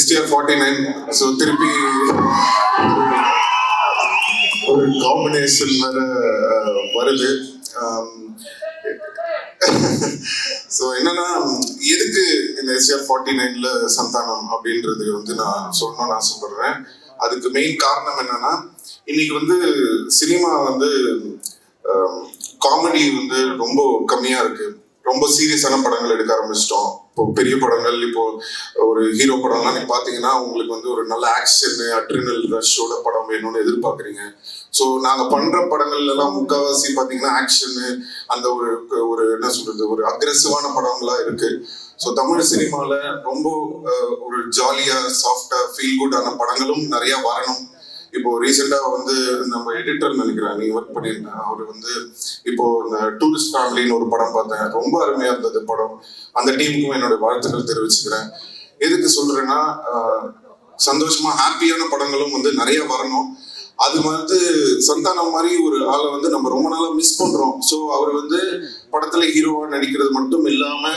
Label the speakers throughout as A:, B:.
A: STR 49. So திருப்பி ஒரு combination வேற வருது. ஸோ என்னன்னா, எதுக்கு இந்த STR 49ல சந்தானம் அப்படின்றது வந்து நான் சொல்லணும்னு ஆசைப்படுறேன். அதுக்கு மெயின் காரணம் என்னன்னா, இன்னைக்கு வந்து சினிமா வந்து காமெடி வந்து ரொம்ப கம்மியா இருக்கு. ரொம்ப சீரியஸான படங்கள் எடுக்க ஆரம்பிச்சிட்டோம். இப்போ பெரிய படங்கள், இப்போ ஒரு ஹீரோ படம்லாம் நீங்க பாத்தீங்கன்னா உங்களுக்கு வந்து ஒரு நல்ல ஆக்ஷன் அட்ரினல் ரஷ்ஷோட படம் வேணும்னு எதிர்பார்க்குறீங்க. ஸோ நாங்க பண்ற படங்கள்ல எல்லாம் முக்கால்வாசி பாத்தீங்கன்னா ஆக்ஷனு, அந்த ஒரு ஒரு என்ன சொல்றது, ஒரு அக்ரெசிவான படங்களா இருக்கு. ஸோ தமிழ் சினிமால ரொம்ப ஒரு ஜாலியா சாஃப்டா ஃபீல் குட்டான படங்களும் நிறைய வரணும். இப்போ ரீசெண்டா வந்து நம்ம எடிட்டர் நினைக்கிறேன், நீங்க ஒர்க் பண்ணியிருந்தேன், அவர் வந்து இப்போ இந்த டூரிஸ்ட் ஃபேமிலின்னு ஒரு படம் பார்த்தேன். ரொம்ப அருமையா இருந்தது படம். அந்த டீமுக்கும் என்னோட வாழ்த்துக்கள் தெரிவிச்சுக்கிறேன். எதுக்கு சொல்றேன்னா, சந்தோஷமா ஹாப்பியான படங்களும் வந்து நிறைய வரணும். அது வந்து சந்தானம் மாதிரி ஒரு ஆளை வந்து நம்ம ரொம்ப நாளா மிஸ் பண்றோம். ஸோ அவர் வந்து படத்துல ஹீரோவா நடிக்கிறது மட்டும் இல்லாம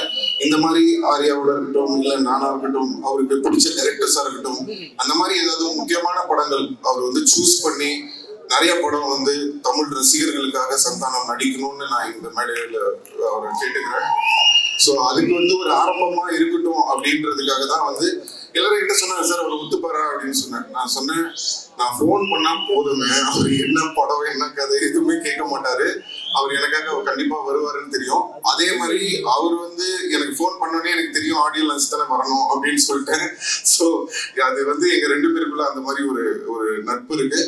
A: இந்த மாதிரி ஆர்யாவோட இருக்கட்டும், இல்ல நானா இருக்கட்டும், அவருக்கு பிடிச்ச டைரக்டர்ஸா இருக்கட்டும், அந்த மாதிரி ஏதாவது முக்கியமான படங்கள் அவர் வந்து சூஸ் பண்ணி நிறைய படம் வந்து தமிழ் ரசிகர்களுக்காக சந்தானம் நடிக்கணும்னு நான் இந்த மேடையில அவரை கேட்டுக்கிறேன். ஸோ அதுக்கு வந்து ஒரு ஆரம்பமா இருக்கட்டும் அப்படின்றதுக்காக தான் வந்து எல்லாரும் கிட்ட சொன்னாங்க, சார் அவர் ஒத்துப்பாரா அப்படின்னு சொன்னேன். நான் சொன்னேன், நான் ஃபோன் பண்ணா போதுங்க, அவர் என்ன படம் என்ன கதை எதுவுமே கேட்க மாட்டாரு, அவர் எனக்காக அவர் கண்டிப்பா வருவாருன்னு தெரியும். அதே மாதிரி அவர் வந்து எனக்கு ஃபோன் பண்ணோடனே எனக்கு தெரியும் ஆடியோ லஞ்ச் தானே வரணும் அப்படின்னு சொல்லிட்டேன். ஸோ அது வந்து எங்க ரெண்டு பேருக்குள்ள அந்த மாதிரி ஒரு நட்பு இருக்கு.